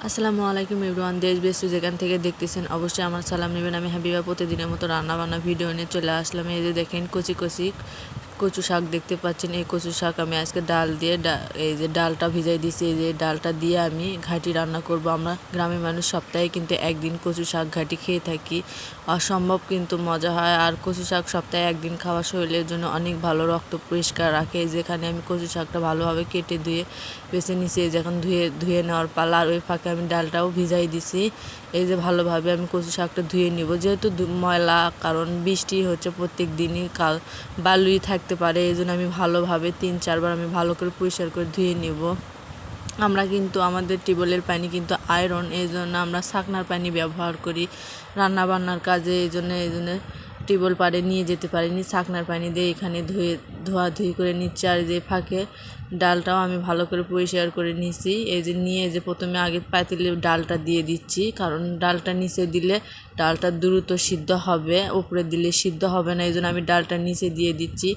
আসসালামু আলাইকুম এভরিওয়ান, দেশ বিদেশ যেখান থেকে দেখতেছেন অবশ্যই আমার সালাম নেবেন। আমি হাবিবা প্রতিদিনের মতো রান্নাবান্না ভিডিও নিয়ে চলে আসলাম। এই যে দেখেন কচি কচি কচু শাক দেখতে পাচ্ছেন। এই কচু শাক আমি আজকে ডাল দিয়ে এই যে ডালটা ভিজাই দিয়েছি। এই যে ডালটা দিয়ে আমি ঘাটি রান্না করব। আমরা গ্রামের মানুষ সপ্তাহে কিন্তু একদিন কচু শাক ঘাটি খেয়ে থাকি। অসম্ভব কিন্তু মজা হয়। আর কচু শাক সপ্তাহে একদিন খাওয়া শরীরের জন্য অনেক ভালো, রক্ত পরিষ্কার রাখে। যেখানে আমি কচু শাকটা ভালোভাবে কেটে ধুয়ে বেছে নিছি। যখন ধুয়ে নেওয়ার পালা, আর ওই ফাঁকে আমি ডালটাও ভিজাই দিছি। এই যে ভালোভাবে আমি কচু শাকটা ধুয়ে নিব, যেহেতু ময়লা, কারণ বৃষ্টি হচ্ছে প্রত্যেক দিনই, বালুই থাকতে পারে। এই জন্য আমি ভালোভাবে 3-4 বার আমি ভালো করে পরিষ্কার করে ধুয়ে নিব। আমরা কিন্তু আমাদের টিউবওয়েলের পানি কিন্তু আয়রন, এই জন্য আমরা ছাকনার পানি ব্যবহার করি রান্না বান্নার কাজে। এই জন্য টিউবওয়েল পাড়ে নিয়ে যেতে পারিনি, ছাকনার পানি দিয়ে এখানে ধোয়াধুয়ি করে নিচ্ছি। আর যে ফাঁকে ডালটাও আমি ভালো করে পরিষ্কার করে নিছি। এই যে নিয়ে যে প্রথমে আগে পাতিলে ডালটা দিয়ে দিচ্ছি, কারণ ডালটা নিচে দিলে ডালটা দ্রুত সিদ্ধ হবে, উপরে দিলে সিদ্ধ হবে না। এই জন্য আমি ডালটা নিচে দিয়ে দিচ্ছি।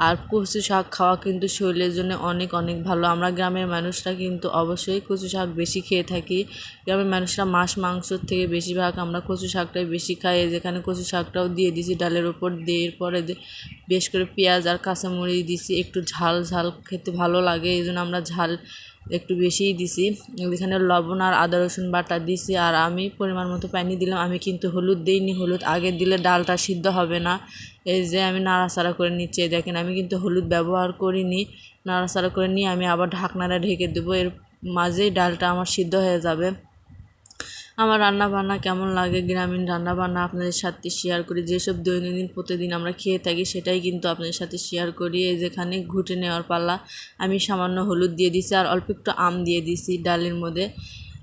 আর কচু শাক খাওয়া কিন্তু শরীরের জন্য অনেক অনেক ভালো। আমরা গ্রামের মানুষরা কিন্তু অবশ্যই কচু শাক বেশি খেয়ে থাকি। গ্রামের মানুষরা মাছ মাংসর থেকে বেশিরভাগ আমরা কচু শাকটাই বেশি খাই। যেখানে কচু শাকটাও দিয়ে দিছি ডালের উপর দিয়ে, এরপরে বেশ করে পেঁয়াজ আর কাঁচামরিচ দিছি। একটু ঝাল ঝাল খেতে ভালো লাগে, এই জন্য আমরা ঝাল একটু বেশিই দিছি। এখানে লবণ আর আদা রসুন বাটা দিছি। আর আমি পরিমাণ মতো পানি দিলাম। আমি কিন্তু হলুদ দিইনি, হলুদ আগে দিলে ডালটা সিদ্ধ হবে না। এই যে আমি নাড়াচাড়া করে নিচ্ছি। দেখেন আমি কিন্তু হলুদ ব্যবহার করিনি। নাড়াচাড়া করে নিয়ে আমি আবার ঢাকনাটা ঢেকে দেবো, এর মাঝেই ডালটা আমার সিদ্ধ হয়ে যাবে। আমার রান্নাবান্না কেমন লাগে, গ্রামীণ রান্নাবান্না আপনাদের সাথে শেয়ার করি। যেসব দৈনন্দিন প্রতিদিন আমরা খেয়ে থাকি সেটাই কিন্তু আপনাদের সাথে শেয়ার করি। এই যেখানে ঘুটে নেওয়ার পালা, আমি সামান্য হলুদ দিয়ে দিছি আর অল্প একটু আম দিয়ে দিছি ডালের মধ্যে।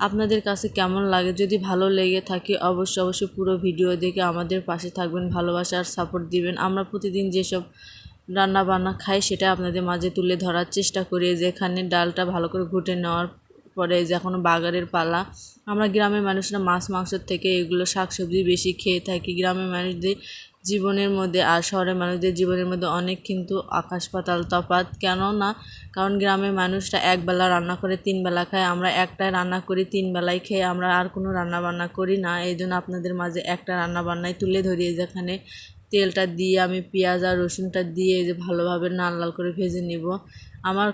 আপনাদের কাছে কেমন লাগে, যদি ভালো লেগে থাকে অবশ্যই পুরো ভিডিও দেখে আমাদের পাশে থাকবেন, ভালোবাসা আর সাপোর্ট দিবেন। আমরা প্রতিদিন যেসব রান্না বান্না খাই সেটা আপনাদের মাঝে তুলে ধরার চেষ্টা করি। যেখানে ডালটা ভালো করে ঘুটে নেওয়ার পরে যখন বাগারের পালা, আমরা গ্রামের মানুষরা মাছ মাংসের থেকে এগুলো শাকসবজি বেশি খেয়ে থাকি। গ্রামের মানুষদের জীবনের মধ্যে আর শহরের মানুষদের জীবনের মধ্যে অনেক কিন্তু আকাশ পাতাল তফাৎ। কেননা কারণ গ্রামের মানুষরা একবেলা রান্না করে 3 বেলা খায়, আমরা একটাই রান্না করি 3 বেলায় খেয়ে আমরা আর কোনো রান্না বান্না করি না। এই জন্য আপনাদের মাঝে একটা রান্না বান্নাই তুলে ধরি। যেখানে তেলটা দিয়ে আমি পেঁয়াজ আর রসুনটা দিয়ে যে ভালোভাবে লাল লাল করে ভেজে নিব। আমার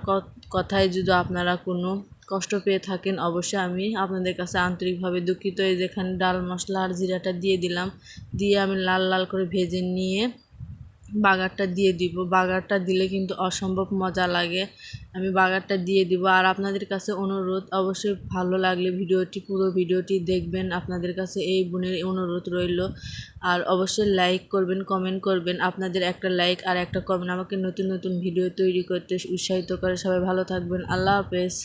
কথায় যদি আপনারা কোনো কষ্ট পেয়ে থাকেন অবশ্যই আমি আপনাদের কাছে আন্তরিকভাবে দুঃখিত। এই যেখানে ডাল মশলা আর জিরাটা দিয়ে দিলাম, দিয়ে আমি লাল লাল করে ভেজে নিয়ে বাগারটা দিয়ে দিব। বাগারটা দিলে কিন্তু অসম্ভব মজা লাগে, আমি বাগারটা দিয়ে দিব। আর আপনাদের কাছে অনুরোধ, অবশ্যই ভালো লাগলে পুরো ভিডিওটি দেখবেন। আপনাদের কাছে এই বোনের অনুরোধ রইল। আর অবশ্যই লাইক করবেন, কমেন্ট করবেন। আপনাদের একটা লাইক আর একটা কমেন্ট আমাকে নতুন নতুন ভিডিও তৈরি করতে উৎসাহিত করে। সবাই ভালো থাকবেন। আল্লাহ হাফেজ।